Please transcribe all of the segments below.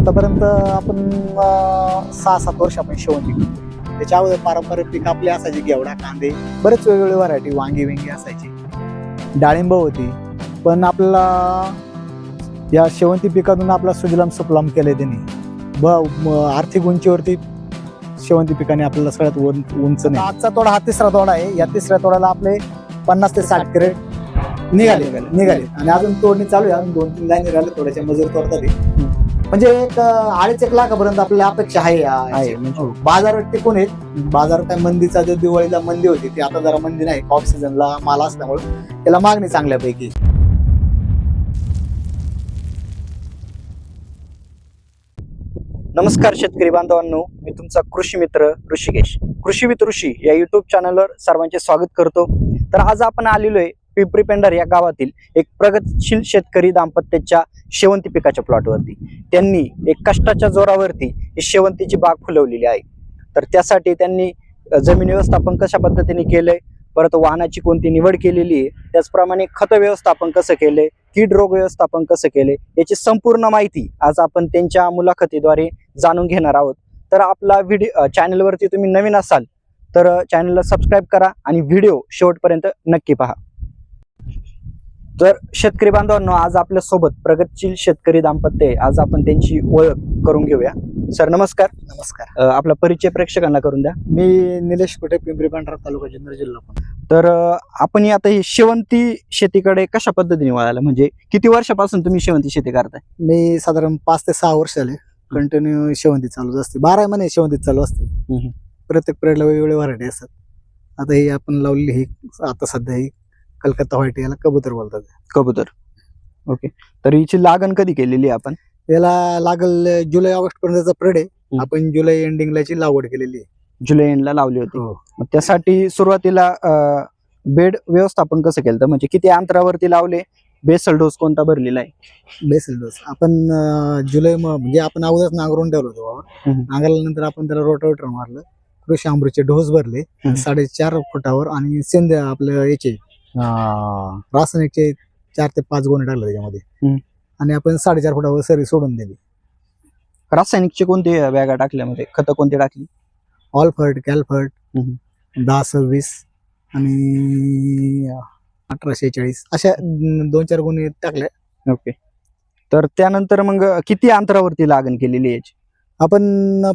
आतापर्यंत आपण 6-7 वर्ष आपण शेवंती करतो. त्याच्या अगोदर पारंपरिक पीक आपले असायचे, घेवडा, कांदे, बरेच वेगवेगळे व्हरायटी, वांगी विंगी असायची, डाळिंब होती. पण आपल्याला या शेवंती पिकातून आपला सुजलाम सुफलाम केले त्यांनी. आर्थिक उंचीवरती शेवंती पिकाने आपल्याला सगळ्यात उंच नाही. आजचा तोडा हा तिसरा तोडा आहे. या तिसऱ्या तोड्याला आपले 50 ते 60 कॅरेट निघाले आणि अजून तोडणी चालू आहे. अजून 2-3 लाईन राहिले, थोड्याच्या मजूर तोडतात. म्हणजे एक 2.5 लाखापर्यंत आपल्याला अपेक्षा आहे. म्हणजे बाजार टिकून आहेत. बाजार काय मंदीचा, जो दिवाळीला मंदी होती ती आता जरा मंदी नाही. ऑफ सीझनला माल असल्यामुळे त्याला मागणी चांगल्यापैकी. नमस्कार शेतकरी बांधवांनो, मी तुमचा कृषी मित्र ऋषिकेश. कृषी विथ ऋषी या युट्यूब चॅनलवर सर्वांचे स्वागत करतो. तर आज आपण आलेलो आहे पिंपरी पेंढार या गावातील एक प्रगतशील शेतकरी दाम्पत्याच्या शेवंती पिकाच्या प्लॉटवरती. त्यांनी एक कष्टाच्या जोरावरती ही शेवंतीची बाग फुलवलेली आहे. तर त्यासाठी त्यांनी जमीन व्यवस्थापन कशा पद्धतीने केलंय, परत वाहनाची कोणती निवड केलेली आहे, त्याचप्रमाणे खत व्यवस्थापन कसं केलंय, कीड रोग व्यवस्थापन कसं केलंय, याची संपूर्ण माहिती आज आपण त्यांच्या मुलाखतीद्वारे जाणून घेणार आहोत. तर आपला व्हिडिओ चॅनलवरती तुम्ही नवीन असाल तर चॅनलला सबस्क्राईब करा आणि व्हिडिओ शेवटपर्यंत नक्की पहा. तर शेतकरी बांधवांनो, आज आपल्या सोबत प्रगतशील शेतकरी दाम्पत्य आहे. आज आपण त्यांची ओळख करून घेऊया. सर नमस्कार. नमस्कार. आपला परिचय प्रेक्षकांना करून द्या. मी निलेश कुटे, पिंपरी पेंढार, तालुका जुन्नर, जिल्हा पुणे. तर आपण आता ही शेवंती शेतीकडे कशा पद्धतीने वळाला, म्हणजे किती वर्षापासून तुम्ही शेवंती शेती करताय? मी साधारण 5 ते 6 वर्ष झाले कंटिन्यू शेवंती चालूच असते. 12 महिने शेवंती चालू असते. प्रत्येक पिरियडला वेगवेगळे व्हरायटी असतात. आता ही आपण लावलेली ही आता सध्या ही कलकत्ता व्हाईट, याला कबूतर बोलतात. कबूतर. ओके. तर हिची लागण कधी केलेली आहे आपण? याला लागल जुलै ऑगस्ट पर्यंतचा पिरियड आहे. आपण जुलै एंडिंगला याची लागवड केलेली आहे. जुलै एंडला लावली होती. मग त्यासाठी सुरुवातीला बेड व्यवस्थापन कसं केलं, म्हणजे किती अंतरावरती लावले, बेसल डोस कोणता भरलेला आहे? बेसल डोस आपण जुलै म्हणजे आपण अगोदरच नांगरून ठेवलो होतो. नांगरल्यानंतर आपण त्याला रोटावेटर मारलं, कृषी अमृतचे डोस भरले 4.5 फुटावर, आणि सेंद्रिय आपल्या याचे रासायनिकचे 4 ते 5 गोणे टाकले त्याच्यामध्ये, आणि आपण 4.5 फुटावर सरी सोडून दिली. रासायनिकचे कोणते बॅगा टाकल्या, म्हणजे खतं कोणती टाकली? ऑलफर्ट, कॅलफर्ट, 10-26 आणि 18-46 अशा 2-4 गुणी टाकल्या. ओके. तर त्यानंतर मग किती अंतरावरती लागण केलेली याची? आपण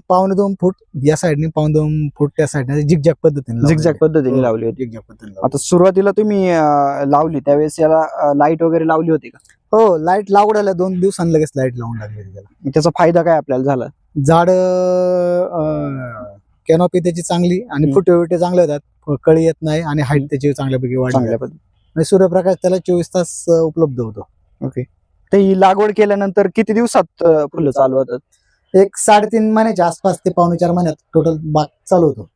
1.25 फूट या साईडने, 1.25 फूट त्या साईडने झिगझॅग पद्धतीने लावली होती. आता सुरुवातीला तुम्ही लावली त्यावेळेस याला लाईट वगैरे लावली होती का? हो, लाईट लागवडायला 2 दिवसांनी लगेच लाईट लावून लागली त्याला. त्याचा फायदा काय आपल्याला झाला? झाड कॅनॉपी त्याची चांगली, आणि फुटे चांगले होतात, कळी येत नाही, आणि हाईट त्याची चांगल्यापैकी वाढली. सूर्यप्रकाश त्याला 24 तास उपलब्ध होतो. ओके. तर ही लागवड केल्यानंतर किती दिवसात फुलं चालू होतात? एक 3.5 महिन्याच्या आसपास ते 4.25 महिन्यात टोटल बाग चालू होतो.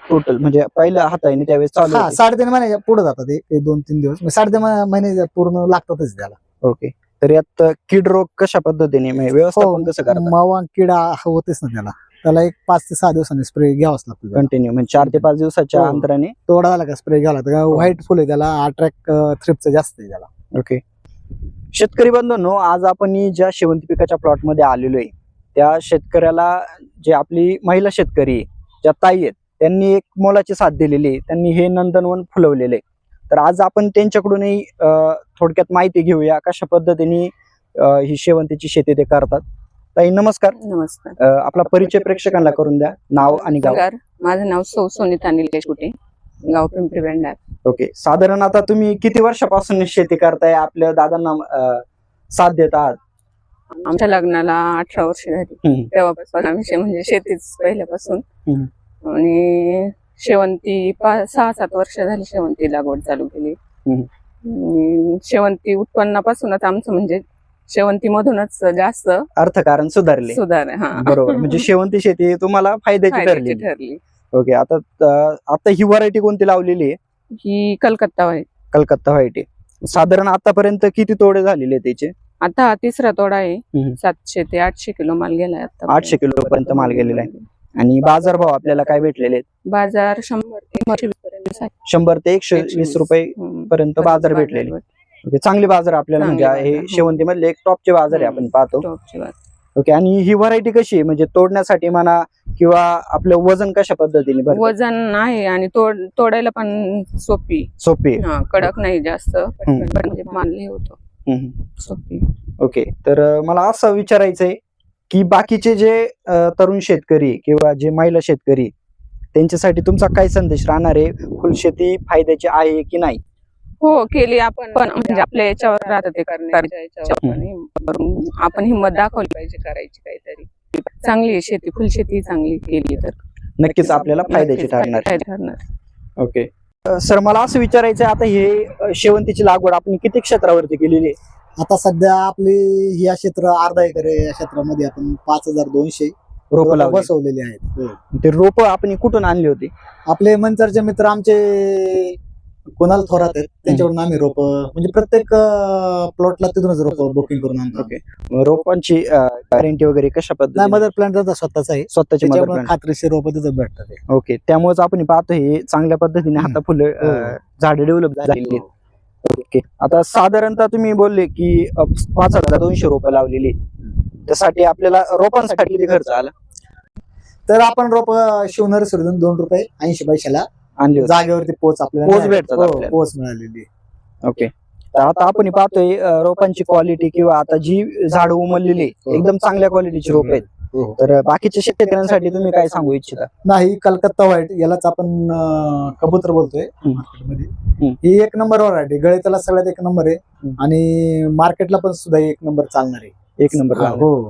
टोटल म्हणजे पहिल्या हाताने त्यावेळेस चालू? 3.5 महिन्याच्या पुढे जातात, 1-2-3 दिवस. 3.5 महिने पूर्ण लागतातच त्याला. ओके. तर यात कीड रोग कशा पद्धतीने व्यवस्थापन कसं करतात? मावा किडा होतेच ना त्याला एक 5 ते 6 दिवसांनी स्प्रे घ्यावाच लागतो कंटिन्यू, म्हणजे 4 ते 5 दिवसाच्या अंतराने तोडा झाला का स्प्रे घ्यावा लागतो. व्हाईट फुल आहे त्याला, अट्रॅक्ट थ्रिप्स जास्त आहे त्याला. ओके. शेतकरी बंधूंनो, आज आपण ज्या शेवंती पिकाच्या प्लॉट मध्ये आलेलो आहे, त्या शेतकऱ्याला, जे आपली महिला शेतकरी ज्या ताई आहेत, त्यांनी एक मोलाची साथ दिलेली आहे. त्यांनी हे नंदनवन फुलवलेले. तर आज आपण त्यांच्याकडूनही थोडक्यात माहिती घेऊया कशा पद्धतीने ही शेवंतीची शेती ते करतात. ताई नमस्कार. नमस्कार. आपला परिचय प्रेक्षकांना करून द्या, नाव आणि गाव. माझं नाव सोनिता निलेश कुटे, गाव पिंपरी पेंढार. ओके. साधारण आता तुम्ही किती वर्षापासून शेती करताय, आपल्या दादांना साथ देत आहात? आमच्या लग्नाला 18 वर्ष झाली. तेव्हापासून आम्ही म्हणजे शेतीच पहिल्यापासून. आणि शेवंती 6-7 वर्ष झाली शेवंती लागवड चालू केली. शेवंती उत्पन्नापासूनच आमचं म्हणजे शेवंती मधूनच जास्त अर्थकारण सुधारले. बरोबर. म्हणजे शेवंती शेती तुम्हाला फायद्याची ठरली. ओके. आता ही व्हरायटी कोणती लावलेली आहे? ही कलकत्ता व्हाईट. कलकत्ता व्हाईट आहे. साधारण आतापर्यंत किती तोडे झालेले त्याचे? आता हा तिसरा तोडा आहे. 700 ते 800 किलो माल गेलाय. आता 800 किलो पर्यंत माल गेलेला आहे. आणि बाजार भाव आपल्याला काय भेटलेले आहेत? बाजार 100 ते 120 रुपये पर्यंत बाजार भेटलेले. चांगले बाजार आपल्याला, म्हणजे हे शेवंती मधले एक टॉपचे बाजार आहे आपण पाहतो. ओके. आणि ही व्हरायटी कशी आहे, म्हणजे तोडण्यासाठी म्हणा किंवा आपलं वजन कशा पद्धतीने भरतं? वजन आहे आणि तोडायला पण सोपी. सोपी. हा, कडक नाही जास्त, पटकन म्हणजे मानली होतो. सोपी. ओके. तर मला असं विचारायचंय की बाकीचे जे तरुण शेतकरी किंवा जे महिला शेतकरी, त्यांच्यासाठी तुमचा काय संदेश राहणार आहे? फुलशेती फायद्याची आहे की नाही? हो, केली आपण, पण म्हणजे आपल्या याच्यावर राहतं ते करण्याच्या याच्यावर. आपण हिंमत दाखवली पाहिजे करायची काहीतरी. चांगली आहे शेती, फुलशेती चांगली केली तर नक्कीच आपल्याला फायद्याची ठरणार. ठरणार. ओके. सर, मला असं विचारायचं आता हे शेवंतीची लागवड आपण किती क्षेत्रावरती केलेली आहे? आता सध्या आपली या क्षेत्र अर्धा एकर आहे. या क्षेत्रामध्ये आपण 5200 रोपं लावली. बसवलेले आहेत. ते रोप आपण कुठून आणली होती? आपले मंचरचे मित्र आमचे कुणाल थोरात आहेत, त्यांच्याकडून आम्ही रोप म्हणजे प्रत्येक प्लॉटला तिथूनच रोप बुकिंग करून आणतो. ओके. रोपांची गॅरंटी वगैरे कशा नाही, पद्धतीने? मदर प्लांट त्याचा स्वतःचा आहे, स्वतःची मदर त्याच्यामुळे प्लांट. खात्रीशीर रोप तिथं भेटतात ते. ओके. त्यामुळेच आपण पाहतो हे चांगल्या पद्धतीने हम्म. हाता फुलं झाडे डेव्हलप झालेली आहेत. ओके. आता साधारणतः तुम्ही बोलले की 5200 रोपं लावलेली. त्यासाठी आपल्याला रोपांसाठी किती खर्च आला? तर आपण रोप शिवणारे सोडून ₹2.80 आणली होती? जागेवरती पोच आपल्याला पोच भेटतात आपल्याला. पोच मिळालेली. ओके. तर आता आपण पाहतोय रोपांची क्वालिटी किंवा आता जी झाड उमललेली एकदम चांगल्या क्वालिटीची रोप आहेत. तर बाकीच्या शेतकऱ्यांसाठी तुम्ही काय सांगू इच्छिता? नाही, कलकत्ता व्हाईट यालाच आपण कबूतर बोलतोय मार्केटमध्ये. ही एक नंबर व्हरायटी, गळीताला सगळ्यात एक नंबर आहे आणि मार्केटला पण सुद्धा एक नंबर चालणार आहे. एक नंबर. हो,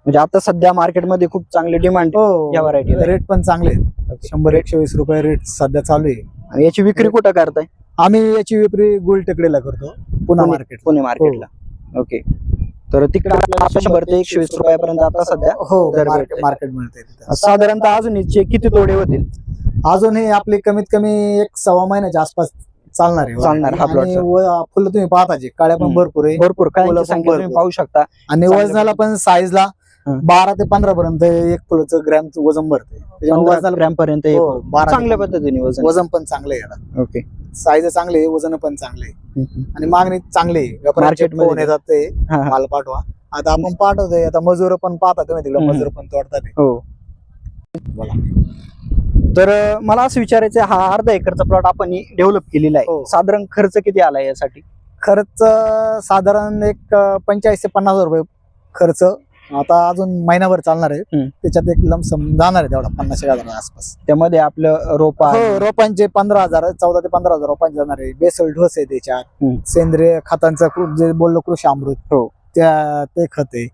म्हणजे आता सध्या मार्केटमध्ये खूप चांगले डिमांड या व्हरायटीला. रेट पण चांगले आहेत. 100-120 रुपये रेट सध्या चालू आहे. आणि याची विक्री कुठं करताय? आम्ही याची विक्री गुलटेकडीला करतो, पुणे मार्केट. पुणे मार्केटला. ओके. तर तिकडे आपल्याला 100 ते 120 रुपयापर्यंत आता सध्या हो दर भेटतोय. मार्केट मिळते तिथं. साधारणतः अजून याचे किती तोडे होतील? अजून हे आपले कमीत कमी 1-1.25 महिन्याच्या आसपास चालणार आहे. चालणार हा plot. आणि फुलं तुम्ही पाहता जे काळ्या पण भरपूर आहे भरपूर फुलं काय पण संख्या तुम्ही भरपूर. पाहू शकता. आणि चांगल्या वजनाला पण साईजला 12 ते 15 पर्यंत एक फुलाचं ग्रॅमचं वजन भरते. त्याच्यामुळे 15 वजनाला ग्रॅम पर्यंत हो, 12 चांगल्या पद्धतीने वजन. वजन पण चांगलं आहे याला. ओके. साईज चांगली आहे, वजन पण चांगले आहे आणि मागणी चांगली आहे. व्यापाऱ्यांचे Market मध्ये फोन येतात ते हा, हा. माल पाठवा. आता आपण पाठवतोय, आता मजूर पण पाहता तुम्ही तिकडे, हम्म. मजूर पण तोडतात ते. हो. तर मला असं विचारायचं, हा अर्धा एकरचा प्लॉट आपण डेव्हलप केलेला आहे. हो. साधारण खर्च किती आला यासाठी? खर्च साधारण एक 85 ते 50 हजार रुपये खर्च. आता अजून महिनाभर चालणार आहे. त्याच्यात एक लमसम जाणार आहे तेवढा 50 हजार आसपास. त्यामध्ये आपलं रोपा हो, रोपांचे 15,000, 14 ते 15,000 रोपांचे जाणार आहे. बेसल ढोस आहे त्याच्यात. सेंद्रिय खतांचं जे बोललो कृषी अमृत, हो, ते खत आहे.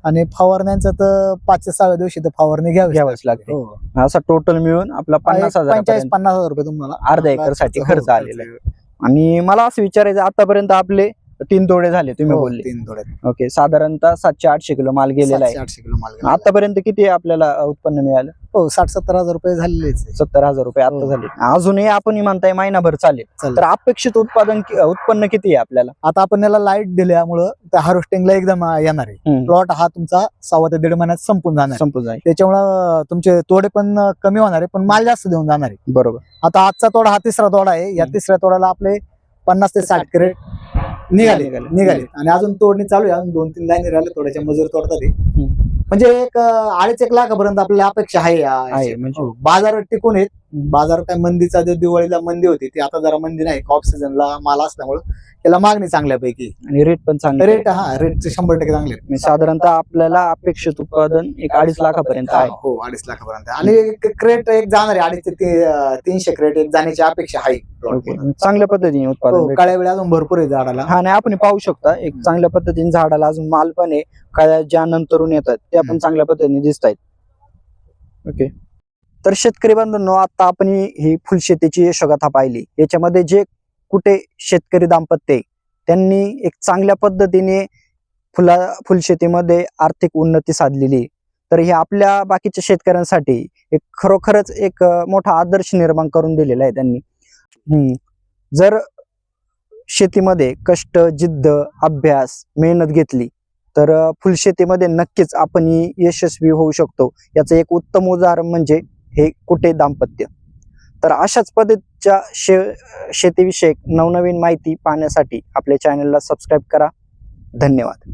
आणि फवारण्यांचं तर 5 ते 6 दिवशी तर फवारणी घ्यावीच लागते. हो. असा टोटल मिळून आपला 50,000 रुपये तुम्हाला अर्धा एकर साठी हो, खर्च आलेला आहे. आणि मला असं विचारायचं, आतापर्यंत आपले 3 तोडे झाले तुम्ही हो, बोलले. 3 तोडे. ओके. साधारणतः 700-800 किलो माल गेलेला आहे. 700-800 किलो माल गेला. आतापर्यंत किती आपल्याला उत्पन्न मिळालं? हो, 60-70 हजार रुपये झालेलेच आहे. 70,000 रुपये आता हो. झाले. अजूनही आपण म्हणताय महिनाभर चालेल, चालेल. तर अपेक्षित उत्पन्न किती आहे आपल्याला? आता आपण याला लाईट दिल्यामुळं त्या हार्वेस्टिंगला एकदम येणार आहे. प्लॉट हा तुमचा 1.25 ते 1.5 महिन्यात संपून जाणार आहे. संपून जाईल. त्याच्यामुळं तुमचे तोडे पण कमी होणार आहे, पण माल जास्त देऊन जाणार आहे. बरोबर. आता आजचा तोडा हा 3रा तोडा आहे. या 3ऱ्या तोड्याला आपले 50 ते 60 कॅरेट निघाले आणि अजून तोडणी चालू आहे. अजून 2-3 लाईनी राहिले तोड्याच्या, मजूर तोडतात. म्हणजे एक 2.5-1 लाखापर्यंत आपल्याला अपेक्षा आहे. म्हणजे बाजार टिकून आहेत. बाजार काय मंदीचा जो दिवाळीला मंदी होती ती आता जरा मंदी नाही. ऑफ सीझनला माल असल्यामुळे त्याला मागणी चांगल्यापैकी आणि रेट पण चांगले. रेट 100% चांगले आहेत. साधारणतः आपल्याला अपेक्षित उत्पादन 2.5 लाखापर्यंत आहे. हो, 2.5 लाखापर्यंत. आणि क्रेट एक जाणार आहे, 250 ते 300 क्रेट एक जाण्याची अपेक्षा आहे. चांगल्या पद्धतीने उत्पादन भेटेल. काळ्या वेळा अजून भरपूर आहे झाडाला. हा, नाही आपण पाहू शकता एक चांगल्या पद्धतीने झाडाला अजून माल पण आहे. काळ्या ज्या नंतरून येतात त्या पण चांगल्या पद्धतीने दिसत आहेत. ओके. तर शेतकरी बंधूंनो, आता आपण ही फुलशेतीची यशोगाथा पाहिली. याच्यामध्ये जे कुठे शेतकरी दाम्पत्य त्यांनी एक चांगल्या पद्धतीने फुलशेतीमध्ये आर्थिक उन्नती साधलेली, तर हे आपल्या बाकीच्या शेतकऱ्यांसाठी एक खरोखरच एक मोठा आदर्श निर्माण करून दिलेला आहे त्यांनी. जर शेतीमध्ये कष्ट, जिद्द, अभ्यास, मेहनत घेतली तर फुलशेतीमध्ये नक्कीच आपण यशस्वी होऊ शकतो. याचं एक उत्तम उदाहरण म्हणजे हे कुटे दाम्पत्य. तर अशाच पद्धतीच्या शेतीविषयक नवनवीन माहिती पाहण्यासाठी आपल्या चॅनलला सबस्क्राईब करा. धन्यवाद.